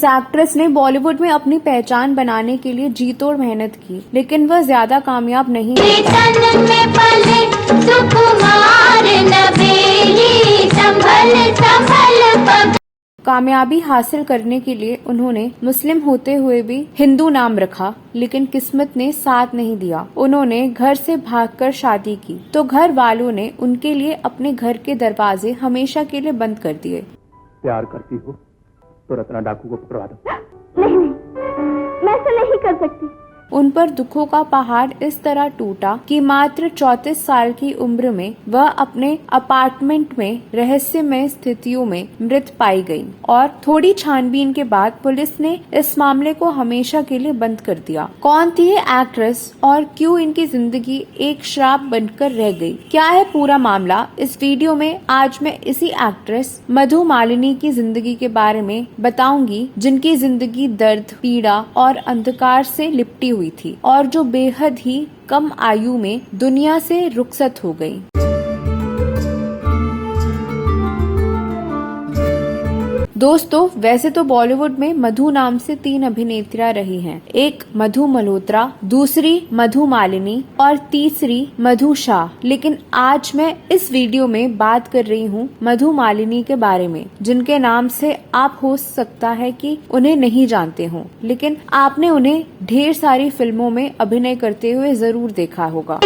इस एक्ट्रेस ने बॉलीवुड में अपनी पहचान बनाने के लिए जी तोड़ मेहनत की, लेकिन वह ज्यादा कामयाब नहीं हो पाई। कामयाबी हासिल करने के लिए उन्होंने मुस्लिम होते हुए भी हिंदू नाम रखा, लेकिन किस्मत ने साथ नहीं दिया। उन्होंने घर से भागकर शादी की तो घर वालों ने उनके लिए अपने घर के दरवाजे हमेशा के लिए बंद कर दिए। प्यार करती हो तो रत्ना डाकू को पकड़वा दो। नहीं, मैं ऐसा नहीं कर सकती। उन पर दुखों का पहाड़ इस तरह टूटा कि मात्र 34 साल की उम्र में वह अपने अपार्टमेंट में रहस्यमय स्थितियों में मृत पाई गई और थोड़ी छानबीन के बाद पुलिस ने इस मामले को हमेशा के लिए बंद कर दिया। कौन थी ये एक्ट्रेस और क्यों इनकी जिंदगी एक श्राप बनकर रह गई? क्या है पूरा मामला? इस वीडियो में आज मैं इसी एक्ट्रेस मधु मालिनी की जिंदगी के बारे में बताऊंगी, जिनकी जिंदगी दर्द, पीड़ा और अंधकार से लिपटी हुई थी और जो बेहद ही कम आयु में दुनिया से रुखसत हो गई। दोस्तों, वैसे तो बॉलीवुड में मधु नाम से 3 अभिनेत्रियां रही हैं। एक मधु मल्होत्रा, दूसरी मधु मालिनी और तीसरी मधु शाह। लेकिन आज मैं इस वीडियो में बात कर रही हूँ मधु मालिनी के बारे में, जिनके नाम से आप हो सकता है कि उन्हें नहीं जानते हो, लेकिन आपने उन्हें ढेर सारी फिल्मों में अभिनय करते हुए जरूर देखा होगा।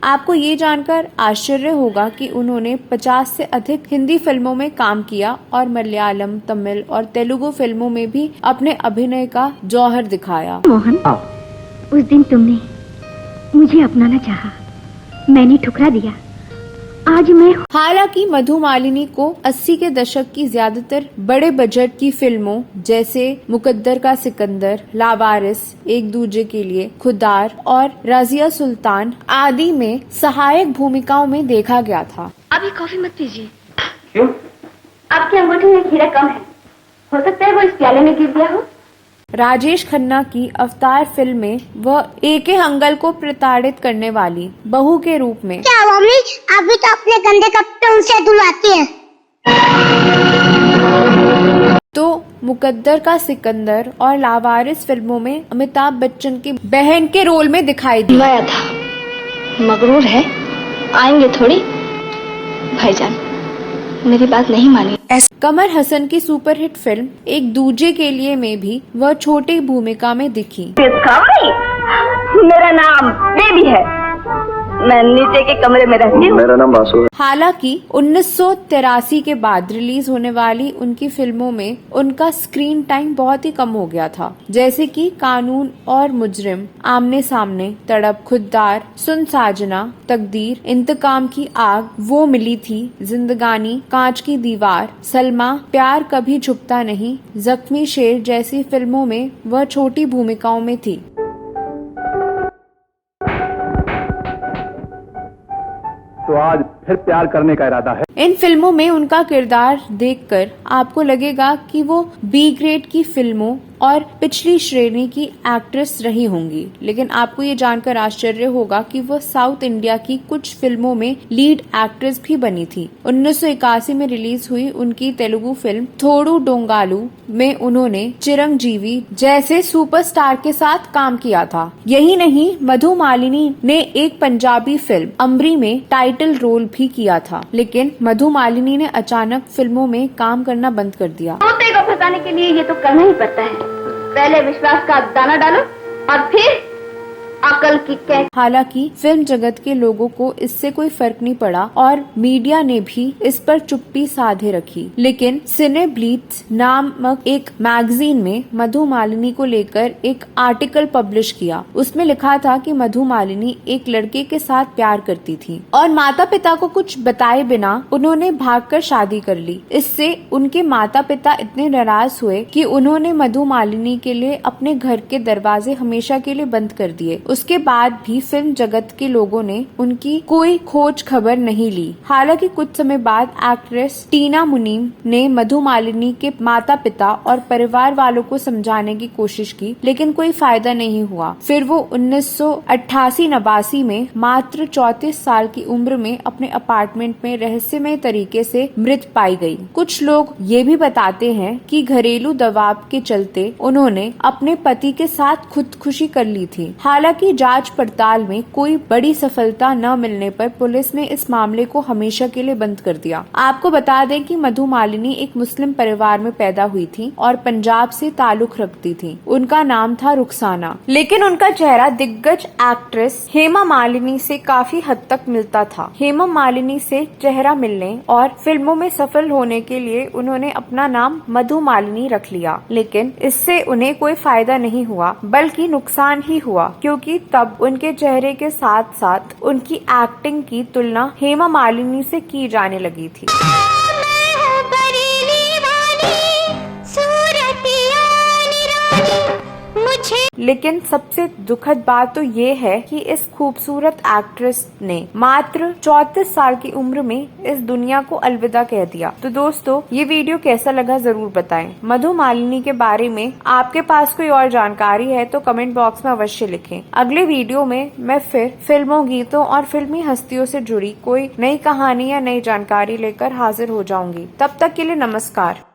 आपको ये जानकर आश्चर्य होगा कि उन्होंने 50 से अधिक हिंदी फिल्मों में काम किया और मलयालम, तमिल और तेलुगु फिल्मों में भी अपने अभिनय का जौहर दिखाया। मोहन, उस दिन तुमने मुझे अपनाना चाहा, मैंने ठुकरा दिया। आज मैं हालांकि मधु मालिनी को 80 के दशक की ज्यादातर बड़े बजट की फिल्मों जैसे मुकद्दर का सिकंदर, लावारिस, एक दूजे के लिए, खुदार और रजिया सुल्तान आदि में सहायक भूमिकाओं में देखा गया था। अभी कॉफी मत पीजिए। क्यों? आपकी अंगूठी में खीरा कम है, हो सकता है वो इस प्याले में गिर गया हो। राजेश खन्ना की अवतार फिल्म में वह एके हंगल को प्रताड़ित करने वाली बहू के रूप में। क्या मम्मी, अभी तो अपने गंदे कपड़े उनसे धुलवाती है। तो मुकद्दर का सिकंदर और लावारिस फिल्मों में अमिताभ बच्चन की बहन के रोल में दिखाई दी। मैं था मगरूर है, आएंगे थोड़ी। भाईजान, मेरी बात नहीं मानी। कमर हसन की सुपरहिट फिल्म एक दूजे के लिए में भी वह छोटी भूमिका में दिखी। मेरा नाम बेबी है, मैं नीचे के कमरे में रहती हूँ। मेरा नाम बासु है। हालांकि 1983 के बाद रिलीज होने वाली उनकी फिल्मों में उनका स्क्रीन टाइम बहुत ही कम हो गया था, जैसे कि कानून और मुजरिम, आमने सामने, तड़प, खुद्दार, सुन साजना, तकदीर, इंतकाम की आग, वो मिली थी, जिंदगानी, कांच की दीवार, सलमा, प्यार कभी छुपता नहीं, जख्मी शेर जैसी फिल्मों में वह छोटी भूमिकाओं में थी। तो आज फिर प्यार करने का इरादा है। इन फिल्मों में उनका किरदार देखकर आपको लगेगा कि वो बी ग्रेड की फिल्मों और पिछली श्रेणी की एक्ट्रेस रही होंगी, लेकिन आपको ये जानकर आश्चर्य होगा कि वो साउथ इंडिया की कुछ फिल्मों में लीड एक्ट्रेस भी बनी थी। 1981 में रिलीज हुई उनकी तेलुगु फिल्म थोड़ू डोंगालू में उन्होंने चिरंजीवी जैसे सुपरस्टार के साथ काम किया था। यही नहीं, मधु मालिनी ने एक पंजाबी फिल्म अमरी में टाइटल रोल भी किया था, लेकिन मधु मालिनी ने अचानक फिल्मों में काम करना बंद कर दिया। तोते को फंसाने के लिए ये तो करना ही पड़ता है, पहले विश्वास का दाना डालो और फिर अकल की कैच। हालांकि फिल्म जगत के लोगों को इससे कोई फर्क नहीं पड़ा और मीडिया ने भी इस पर चुप्पी साधे रखी, लेकिन सिने ब्लीट्स नामक एक मैगजीन में मधु मालिनी को लेकर एक आर्टिकल पब्लिश किया। उसमें लिखा था कि मधु मालिनी एक लड़के के साथ प्यार करती थी और माता पिता को कुछ बताए बिना उन्होंने भागकर शादी कर ली। इससे उनके माता पिता इतने नाराज हुए कि उन्होंने मधु मालिनी के लिए अपने घर के दरवाजे हमेशा के लिए बंद कर दिए। उसके बाद भी फिल्म जगत के लोगों ने उनकी कोई खोज खबर नहीं ली। हालांकि कुछ समय बाद एक्ट्रेस टीना मुनीम ने मधु मालिनी के माता पिता और परिवार वालों को समझाने की कोशिश की, लेकिन कोई फायदा नहीं हुआ। फिर वो 1988-89 में मात्र 34 साल की उम्र में अपने अपार्टमेंट में रहस्यमय तरीके से मृत पाई गई। कुछ लोग ये भी बताते हैं कि घरेलू दबाव के चलते उन्होंने अपने पति के साथ खुदकुशी कर ली थी। हालांकि जांच पड़ताल में कोई बड़ी सफलता न मिलने पर पुलिस ने इस मामले को हमेशा के लिए बंद कर दिया। आपको बता दें कि मधु मालिनी एक मुस्लिम परिवार में पैदा हुई थी और पंजाब से ताल्लुक रखती थी। उनका नाम था रुखसाना, लेकिन उनका चेहरा दिग्गज एक्ट्रेस हेमा मालिनी से काफी हद तक मिलता था। हेमा मालिनी से चेहरा मिलने और फिल्मों में सफल होने के लिए उन्होंने अपना नाम मधु मालिनी रख लिया, लेकिन इससे उन्हें कोई फायदा नहीं हुआ बल्कि नुकसान ही हुआ, क्योंकि तब उनके चेहरे के साथ साथ उनकी एक्टिंग की तुलना हेमा मालिनी से की जाने लगी थी। लेकिन सबसे दुखद बात तो ये है कि इस खूबसूरत एक्ट्रेस ने मात्र 34 साल की उम्र में इस दुनिया को अलविदा कह दिया। तो दोस्तों, ये वीडियो कैसा लगा जरूर बताएं। मधु मालिनी के बारे में आपके पास कोई और जानकारी है तो कमेंट बॉक्स में अवश्य लिखें। अगले वीडियो में मैं फिर फिल्मों, गीतों और फिल्मी हस्तियों से जुड़ी कोई नई कहानी या नई जानकारी लेकर हाजिर हो जाऊंगी। तब तक के लिए नमस्कार।